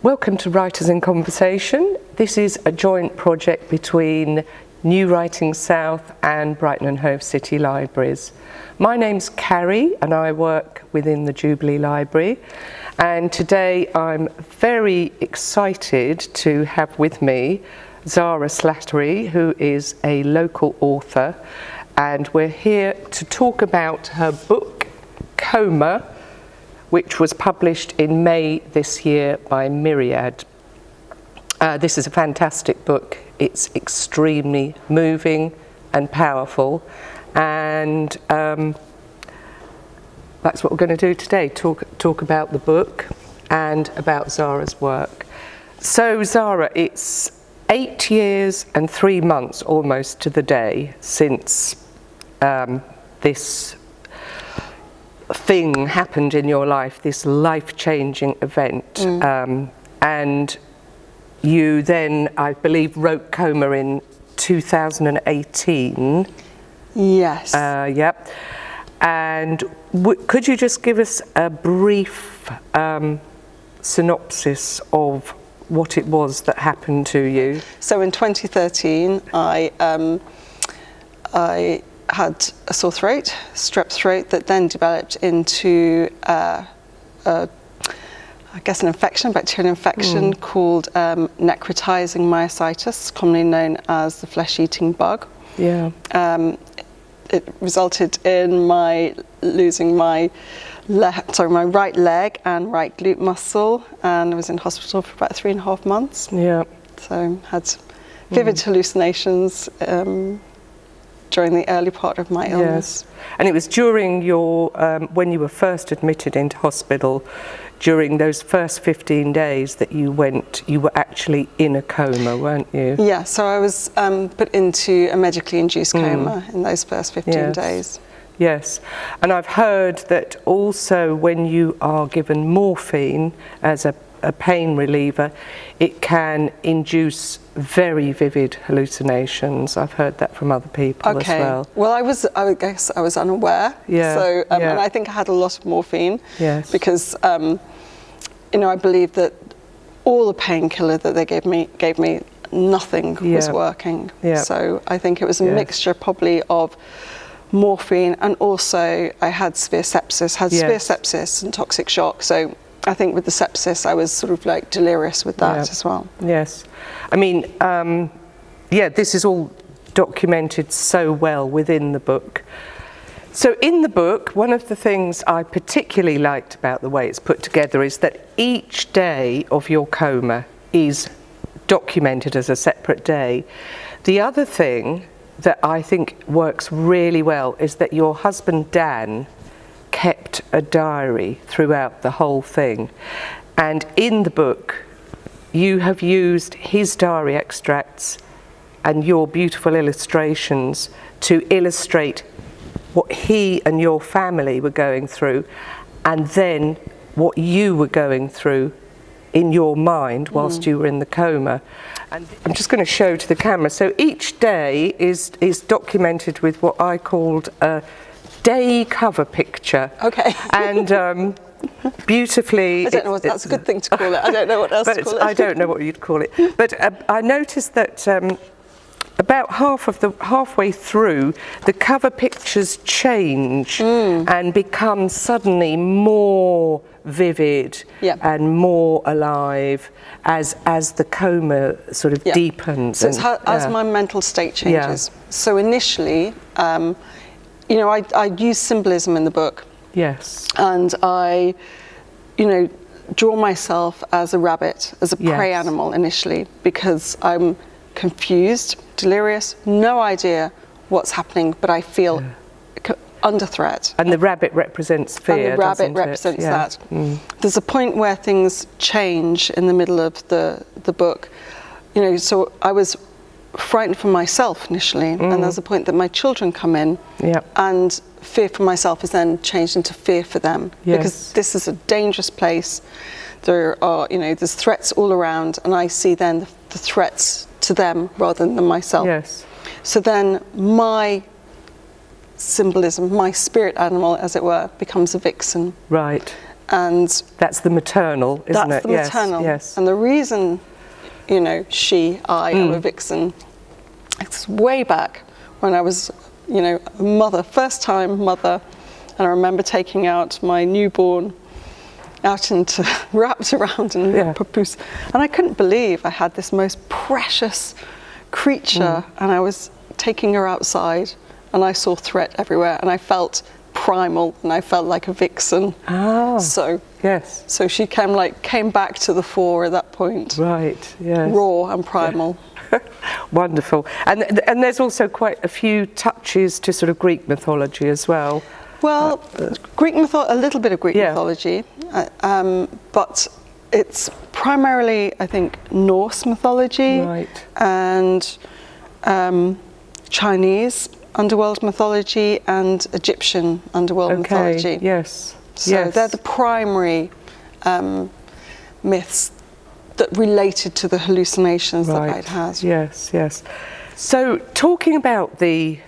Welcome to Writers in Conversation. This is a joint project between New Writing South and Brighton and Hove City Libraries. My name's Carrie and I work within the Jubilee Library, and today I'm very excited to have with me Zara Slattery, who is a local author, and we're here to talk about her book Coma, which was published in May this year by Myriad. This is a fantastic book. It's extremely moving and powerful, and that's what we're going to do today, talk about the book and about Zara's work. So Zara, it's 8 years and 3 months almost to the day since this thing happened in your life, this life-changing event, and you then, I believe, wrote Coma in 2018. Yes. Yep. And could you just give us a brief synopsis of what it was that happened to you? So in 2013, I had a sore throat, strep throat, that then developed into I guess an infection, bacterial infection called necrotizing myositis, commonly known as the flesh-eating bug. Yeah. It resulted in my losing my right leg and right glute muscle, and I was in hospital for about 3.5 months. Yeah. So had vivid hallucinations during the early part of my illness. Yes. And it was during your, when you were first admitted into hospital, during those first 15 days that you were actually in a coma, weren't you? Yeah, so I was put into a medically induced coma in those first 15 days. Yes, and I've heard that also when you are given morphine as a pain reliever, it can induce very vivid hallucinations. I've heard that from other people as well. Well, I guess I was unaware. Yeah. So, and I think I had a lot of morphine. Yes. Because, I believe that all the painkiller that they gave me, nothing was working. Yeah. So I think it was a mixture probably of morphine, and also I had severe sepsis and toxic shock. So I think with the sepsis, I was sort of like delirious with that as well. Yes. I mean, this is all documented so well within the book. So in the book, one of the things I particularly liked about the way it's put together is that each day of your coma is documented as a separate day. The other thing that I think works really well is that your husband, Dan, kept a diary throughout the whole thing, and in the book you have used his diary extracts and your beautiful illustrations to illustrate what he and your family were going through, and then what you were going through in your mind whilst you were in the coma. And I'm just going to show to the camera. So each day is documented with what I called a day cover picture. Okay. And beautifully... I don't know what that's a good thing to call it. I don't know what else to call it. I don't know what you'd call it. But I noticed that about halfway through, the cover pictures change and become suddenly more vivid and more alive as the coma sort of deepens. So it's as my mental state changes. So initially, I use symbolism in the book. Yes. And I, draw myself as a rabbit, as a prey animal initially, because I'm confused, delirious, no idea what's happening, but I feel under threat. And the rabbit represents fear. And the rabbit represents that. There's a point where things change in the middle of the book. So I was frightened for myself initially, and there's a point that my children come in, and fear for myself is then changed into fear for them, because this is a dangerous place. There are, there's threats all around, and I see then the threats to them rather than myself. Yes. So then my symbolism, my spirit animal, as it were, becomes a vixen. Right. And that's the maternal, isn't it? That's the maternal. Yes. And the reason, you know, I am a vixen, it's way back when I was, you know, a mother, first time mother, and I remember taking out my newborn out into, wrapped around in papoose, and I couldn't believe I had this most precious creature, and I was taking her outside, and I saw threat everywhere, and I felt primal, and I felt like a vixen. Oh, so yes. So she came back to the fore at that point. Right. Yes. Raw and primal. Wonderful. And there's also quite a few touches to sort of Greek mythology as well. Well, a little bit of Greek mythology, but it's primarily, I think, Norse mythology and Chinese underworld mythology and Egyptian underworld mythology. Yes. So they're the primary myths that related to the hallucinations that I'd had. Yes, yes. So talking about the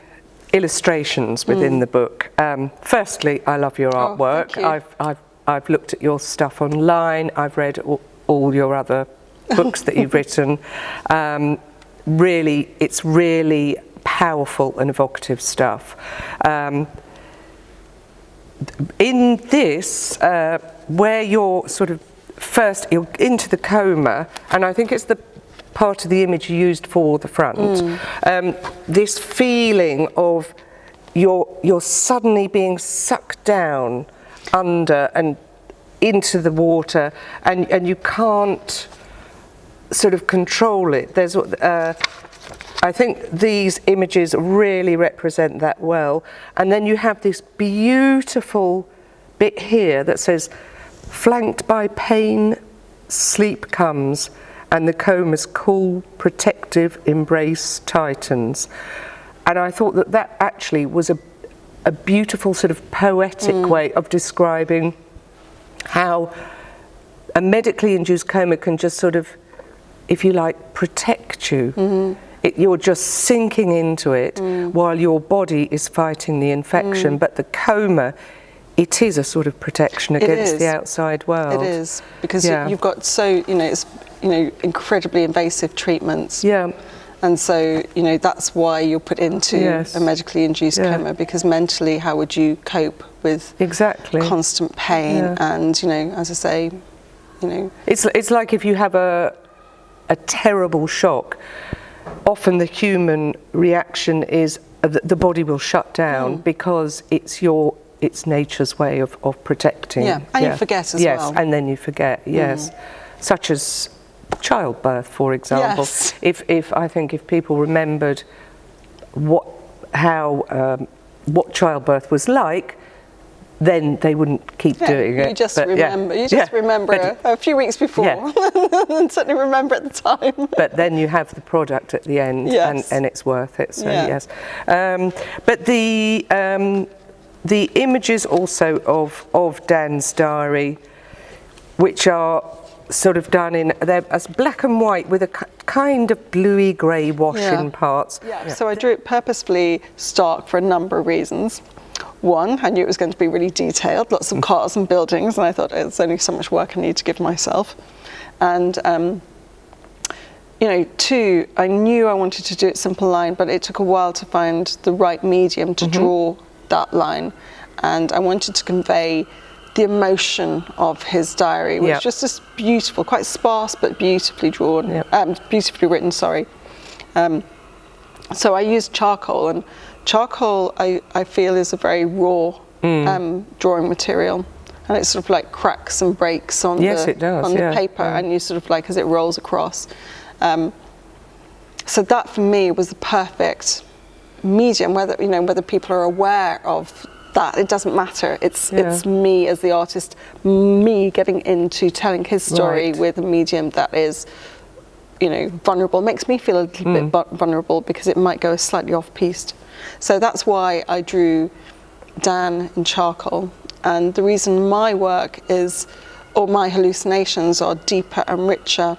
illustrations within the book, firstly, I love your artwork. Thank you. I've looked at your stuff online. I've read all your other books that you've written. Really, it's really powerful and evocative stuff. In this, where you're sort of you're into the coma, and I think it's the part of the image you used for the front, this feeling of you're suddenly being sucked down under and into the water, and you can't sort of control it. There's I think these images really represent that well. And then you have this beautiful bit here that says, flanked by pain, sleep comes, and the coma's cool, protective embrace tightens. And I thought that actually was a beautiful sort of poetic way of describing how a medically induced coma can just sort of, if you like, protect you. You're just sinking into it while your body is fighting the infection. But the coma, it is a sort of protection against the outside world. It is, because you've got it's incredibly invasive treatments. Yeah. And so, that's why you're put into a medically induced coma, because mentally, how would you cope with constant pain? And, as I say, It's like if you have a terrible shock, often the human reaction is the body will shut down because it's nature's way of protecting. Yeah, and you forget as well. Yes, and then you forget, yes. Such as childbirth, for example. Yes. If people remembered what childbirth was like, then they wouldn't keep doing it. You just remember a few weeks before and certainly remember at the time. But then you have the product at the end, and it's worth it. So yes. But the images also of Dan's diary, which are sort of done they're as black and white with a kind of bluey grey wash in parts. So I drew it purposefully stark for a number of reasons. One, I knew it was going to be really detailed, lots of cars and buildings, and I thought it's only so much work I need to give myself. And two, I knew I wanted to do it simple line, but it took a while to find the right medium to draw that line. And I wanted to convey the emotion of his diary, which was just this beautiful, quite sparse but beautifully drawn, beautifully written, sorry. So I used charcoal, and charcoal I feel is a very raw drawing material, and it sort of like cracks and breaks on the paper, and you sort of like as it rolls across. So that for me was the perfect medium. Whether people are aware of that, it doesn't matter. It's me as the artist, me getting into telling his story with a medium that is, vulnerable. It makes me feel a little bit vulnerable because it might go slightly off-piste. So that's why I drew Dan in charcoal. And the reason my work or my hallucinations are deeper and richer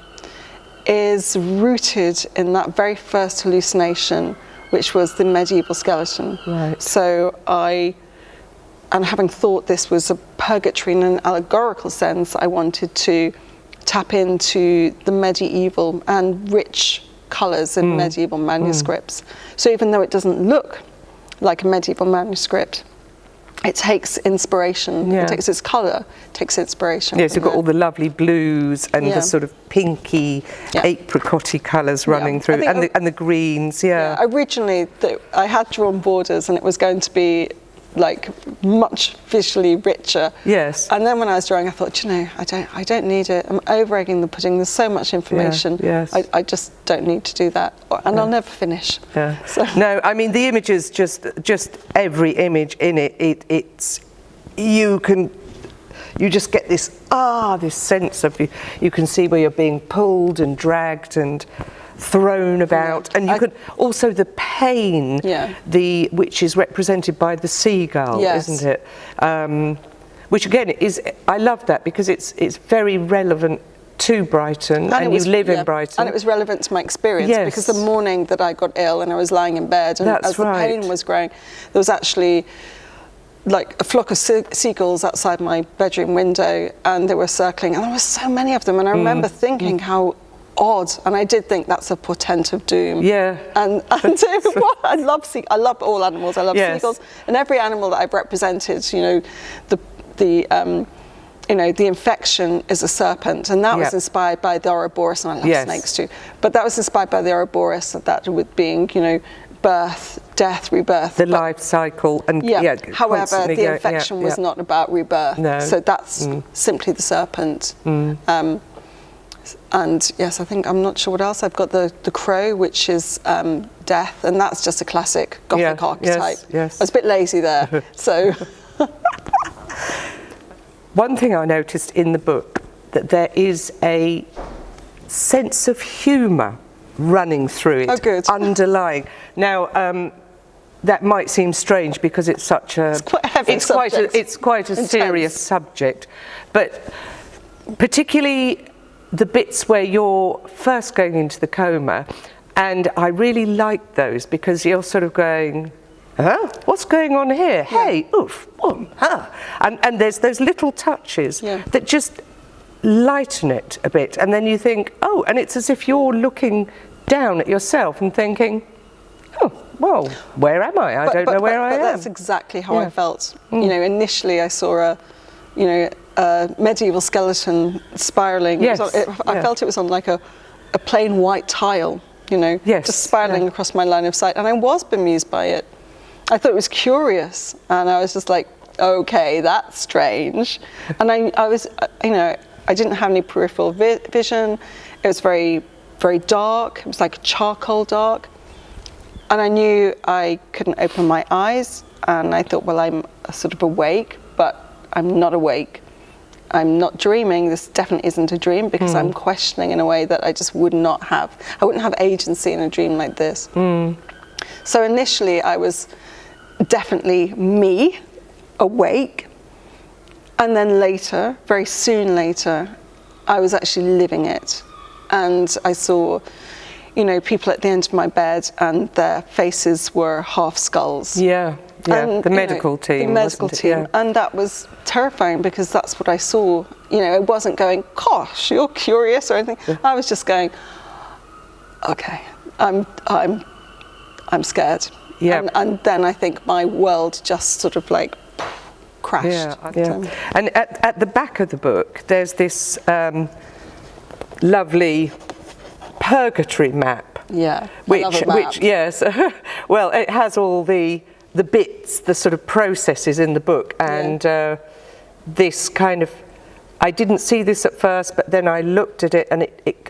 is rooted in that very first hallucination, which was the medieval skeleton. Right. So I having thought this was a purgatory in an allegorical sense, I wanted to tap into the medieval and rich colours in medieval manuscripts. So even though it doesn't look like a medieval manuscript, it takes inspiration, it takes its colour, takes inspiration. Yes, you've got all the lovely blues and the sort of pinky, apricot-y colours running through, and the greens, Originally, I had drawn borders and it was going to be like much visually richer. Yes. And then when I was drawing, I thought, you know, I don't need it. I'm over-egging the pudding. There's so much information. I just don't need to do that, and I'll never finish. So. No, I mean the images, just every image in it. It's you just get this sense of you can see where you're being pulled and dragged and thrown about, and you can also the pain, which is represented by the seagull, isn't it? Which again is, I love that because it's very relevant to Brighton, and you live in Brighton, and it was relevant to my experience because the morning that I got ill and I was lying in bed, and as the pain was growing, there was actually like a flock of seagulls outside my bedroom window, and they were circling, and there were so many of them, and I remember thinking how odd, and I did think that's a portent of doom. And I love all animals. I love seagulls, and every animal that I've represented. You know, the infection is a serpent, and that was inspired by the Ouroboros, and I love snakes too. But that was inspired by the Ouroboros, that with being, you know, birth, death, rebirth. The life cycle, and however, the infection was not about rebirth. No. So that's simply the serpent. And yes, I think, I'm not sure what else. I've got the crow, which is death, and that's just a classic Gothic archetype. I was a bit lazy there. So one thing I noticed in the book, that there is a sense of humour running through it, underlying. Now, that might seem strange because it's such a it's quite a serious subject, but particularly the bits where you're first going into the coma, and I really like those because you're sort of going, huh? What's going on here? Hey, oof, boom, huh? And there's those little touches that just lighten it a bit, and then you think, oh, and it's as if you're looking down at yourself and thinking, oh, well, where am I? I don't know where I am. That's exactly how I felt. You know, initially I saw a medieval skeleton spiralling. I felt it was on like a plain white tile, you know, just spiraling across my line of sight, and I was bemused by it. I thought it was curious, and I was just like, okay, that's strange. And I was, you know, I didn't have any peripheral vision. It was very, very dark. It was like charcoal dark. And I knew I couldn't open my eyes, and I thought, well, I'm sort of awake, but I'm not awake. I'm not dreaming. This definitely isn't a dream, because I'm questioning in a way that I just would not have. I wouldn't have agency in a dream like this. So initially I was definitely me, awake. And then later, very soon later, I was actually living it. And I saw, you know, people at the end of my bed, and their faces were half skulls. And, the medical team. The medical team. And that was terrifying, because that's what I saw. You know, it wasn't going, gosh, you're curious or anything. I was just going, okay, I'm scared. And then I think my world just sort of like crashed. And at the back of the book, there's this lovely purgatory map. Which yes, well, it has all the bits, the sort of processes in the book, and this kind of, I didn't see this at first, but then I looked at it, and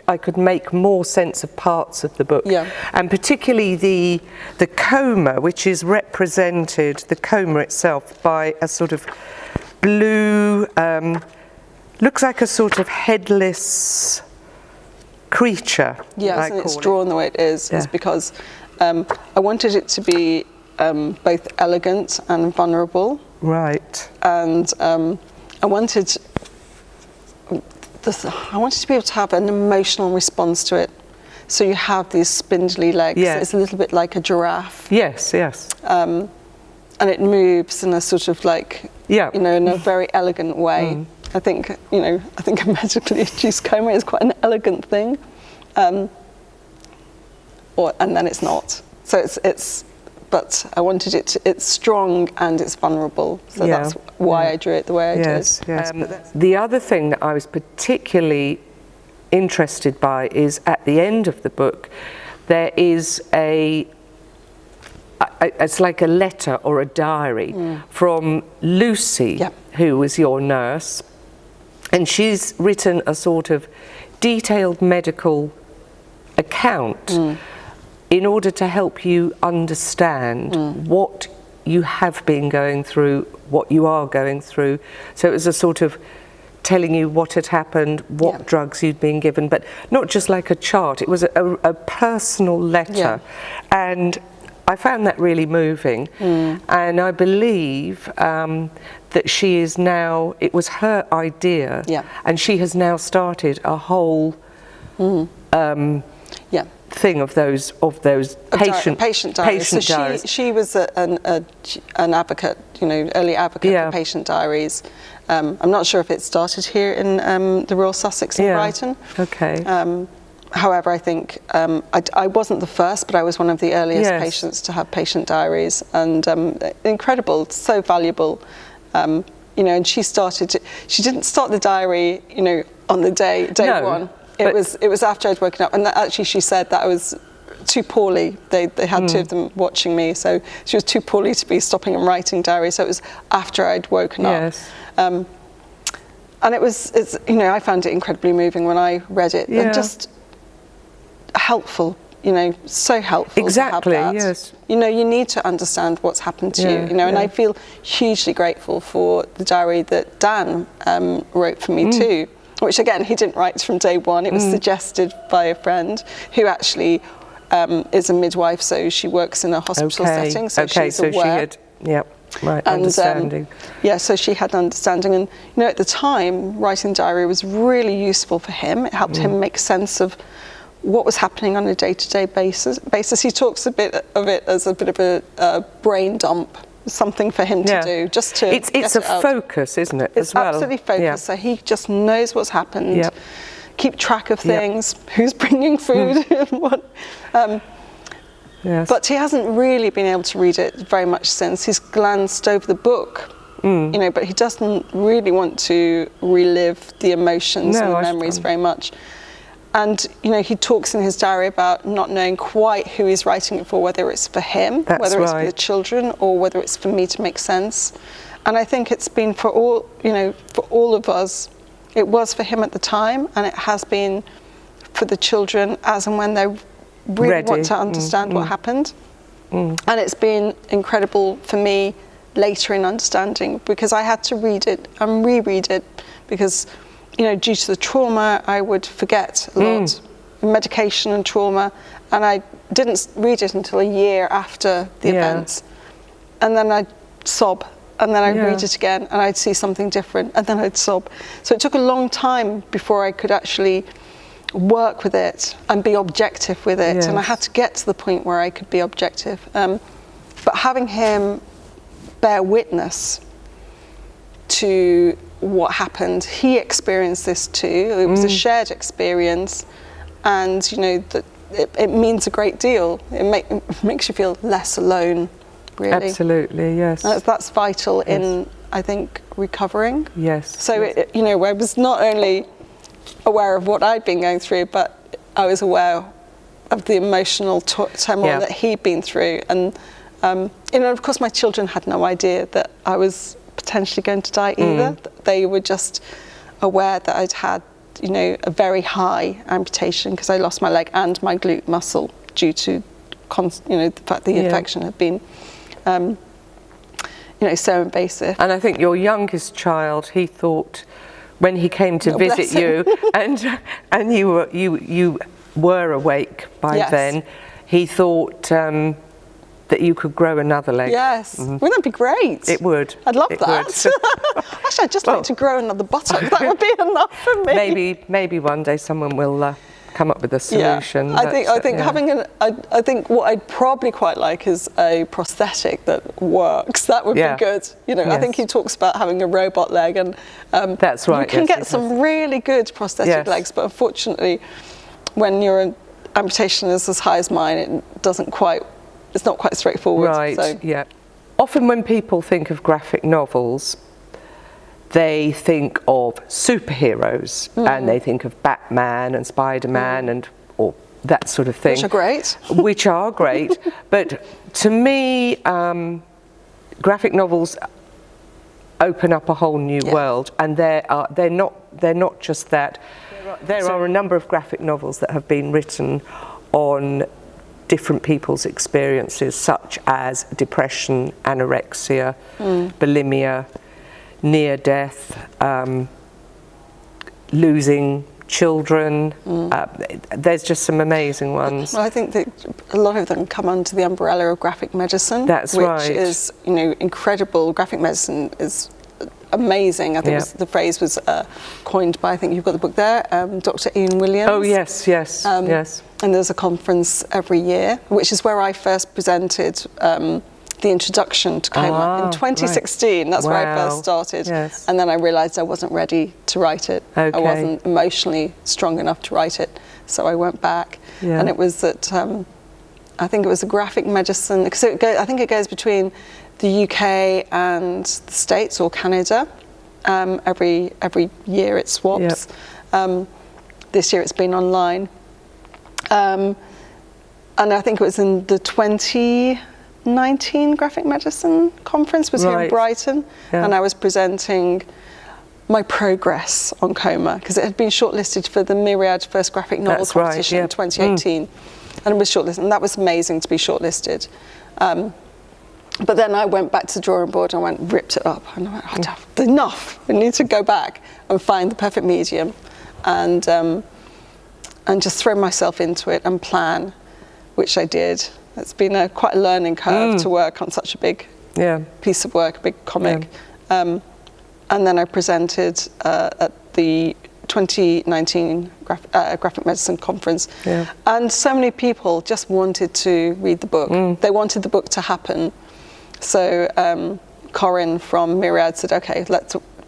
I could make more sense of parts of the book, and particularly the coma, which is represented, the coma itself, by a sort of blue, looks like a sort of headless creature. Yes, and it's drawn the way it is because I wanted it to be both elegant and vulnerable. Right. And I wanted to be able to have an emotional response to it. So you have these spindly legs. It's a little bit like a giraffe. Yes. and it moves in a sort of like, Yeah. you know, in a very elegant way. I think, you know, I think a medically induced coma is quite an elegant thing, and then it's not. So it's. But I wanted it to, it's strong and it's vulnerable. So that's why I drew it the way I did. Yes. The other thing that I was particularly interested by is at the end of the book, there is it's like a letter or a diary from Lucy, who was your nurse. And she's written a sort of detailed medical account in order to help you understand what you have been going through, what you are going through. So it was a sort of telling you what had happened, what drugs you'd been given, but not just like a chart. It was a personal letter. And I found that really moving. And I believe that she is now, it was her idea, and she has now started a whole thing of those patient diaries. So she was an advocate, you know, early advocate for patient diaries. I'm not sure if it started here in the Royal Sussex in Brighton. Okay. However, I think I wasn't the first, but I was one of the earliest patients to have patient diaries, and incredible, so valuable. You know, and she didn't start the diary, you know, on the day one. It was after I'd woken up, and actually she said that I was too poorly. They had two of them watching me, so she was too poorly to be stopping and writing diaries. So it was after I'd woken up. And it's you know, I found it incredibly moving when I read it, and just helpful. You know, so helpful. Exactly. To have that. Yes. You know, you need to understand what's happened to you. You know, and I feel hugely grateful for the diary that Dan wrote for me too. Which again, he didn't write from day one. It was suggested by a friend who actually is a midwife, so she works in a hospital setting, so she's aware. She had, understanding. So she had understanding, and you know, at the time, writing diary was really useful for him. It helped him make sense of what was happening on a day-to-day basis. He talks a bit of it as a bit of a brain dump. Something for him to do, just to it's a focus, isn't it? It's absolutely focused, so he just knows what's happened, keep track of things, who's bringing food, and what. But he hasn't really been able to read it very much since. He's glanced over the book, you know, but he doesn't really want to relive the emotions and the memories very much. And, you know, he talks in his diary about not knowing quite who he's writing it for, whether it's for him, whether it's for the children, or whether it's for me to make sense. And I think it's been for all, you know, for all of us. It was for him at the time, and it has been for the children as and when they really want to understand what happened. And it's been incredible for me later in understanding, because I had to read it and reread it, because you know, due to the trauma, I would forget a lot, medication and trauma, and I didn't read it until a year after the events. And then I'd sob, and then I'd read it again, and I'd see something different, and then I'd sob. So it took a long time before I could actually work with it and be objective with it, and I had to get to the point where I could be objective. But having him bear witness to what happened, he experienced this too. It was a shared experience, and you know that it means a great deal. It makes you feel less alone, really. Absolutely, yes. That's vital in, I think, recovering. Yes. So you know, I was not only aware of what I'd been going through, but I was aware of the emotional turmoil that he'd been through, and you know, of course, my children had no idea that I was potentially going to die either. They were just aware that I'd had, you know, a very high amputation, because I lost my leg and my glute muscle due to, you know, the fact the infection had been, you know, so invasive. And I think your youngest child, he thought, when he came to visit you, and you were awake by then, he thought that you could grow another leg. Yes. Wouldn't that be great? It would. I'd love that. Actually, I'd just like to grow another buttock. That would be enough for me. Maybe one day someone will come up with a solution. Yeah. I think having I think what I'd probably quite like is a prosthetic that works. That would be good. You know, I think he talks about having a robot leg, and that's right. You can get some really good prosthetic legs, but unfortunately, when your amputation is as high as mine, it's not quite straightforward. Right. So. Yeah. Often when people think of graphic novels, they think of superheroes and they think of Batman and Spider-Man and or that sort of thing. Which are great. Which are great. But to me, graphic novels open up a whole new world, and they're not just that. There are a number of graphic novels that have been written on different people's experiences, such as depression, anorexia, bulimia, near death, losing children. There's just some amazing ones. Well, I think that a lot of them come under the umbrella of graphic medicine. That's right. Which is, you know, incredible. Graphic medicine is amazing. I think the phrase was coined by, I think you've got the book there, Dr. Ian Williams. Oh yes, yes, yes. And there's a conference every year, which is where I first presented the introduction to Coma in 2016. Right. That's where I first started. Yes. And then I realised I wasn't ready to write it. Okay. I wasn't emotionally strong enough to write it. So I went back. Yeah. And it was that, I think it was a graphic medicine, because I think it goes between the UK and the States or Canada. Every year it swaps. Yep. This year it's been online. And I think it was in the 2019 Graphic Medicine Conference was here in Brighton, and I was presenting my progress on Coma, because it had been shortlisted for the Myriad First Graphic Novel competition in 2018, and it was shortlisted, and that was amazing to be shortlisted. But then I went back to the drawing board and ripped it up, and I went, enough, I need to go back and find the perfect medium, and just throw myself into it and plan, which I did. It's been quite a learning curve to work on such a big piece of work, a big comic. And then I presented at the 2019 Graphic Medicine Conference. Yeah. And so many people just wanted to read the book. They wanted the book to happen. So Corinne from Myriad said, okay,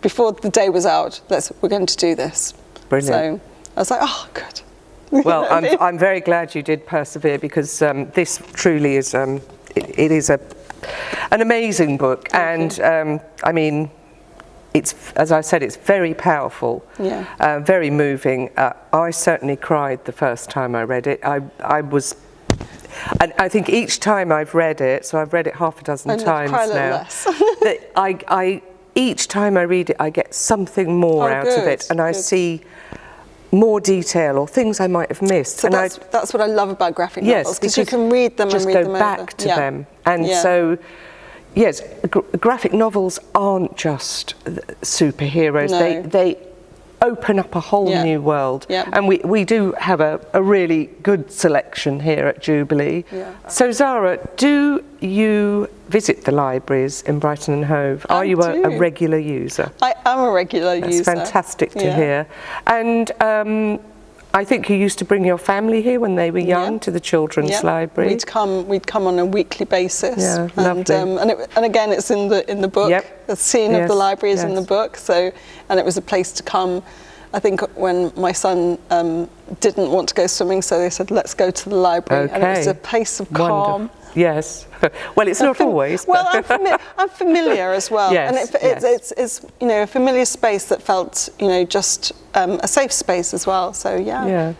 before the day was out, we're going to do this. Brilliant. So I was like, oh, good. Well, I'm very glad you did persevere, because this truly is it is an amazing book, and I mean, it's, as I said, it's very powerful, very moving. I certainly cried the first time I read it. I was, and I think each time I've read it, so I've read it half a dozen times cry a now. Less. that each time I read it, I get something more out of it, and I see more detail or things I might have missed. So and that's what I love about graphic novels, because you can read them and read them over. Just go back to them. And so, yes, graphic novels aren't just superheroes. No. They open up a whole new world. Yeah. And we do have a really good selection here at Jubilee. Yeah. So Zara, do you visit the libraries in Brighton and Hove? Are you a regular user? I am a regular user. That's fantastic to hear. And I think you used to bring your family here when they were young to the children's library. We'd come on a weekly basis. Yeah, lovely. And again, it's in the book. Yep. The scene of the library is in the book. So, and it was a place to come. I think when my son didn't want to go swimming, so they said, let's go to the library. Okay. And it was a place of calm. Wonderful. Yes. Well, it's not always. Well, I'm familiar as well. Yes, and it's a familiar space that felt, just a safe space as well. So, yeah.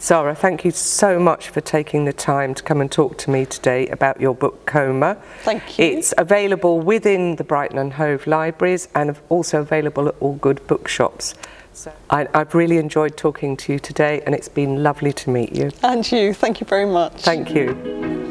Zara, thank you so much for taking the time to come and talk to me today about your book, Coma. Thank you. It's available within the Brighton and Hove libraries, and also available at all good bookshops. So I've really enjoyed talking to you today, and it's been lovely to meet you. And you. Thank you very much. Thank you.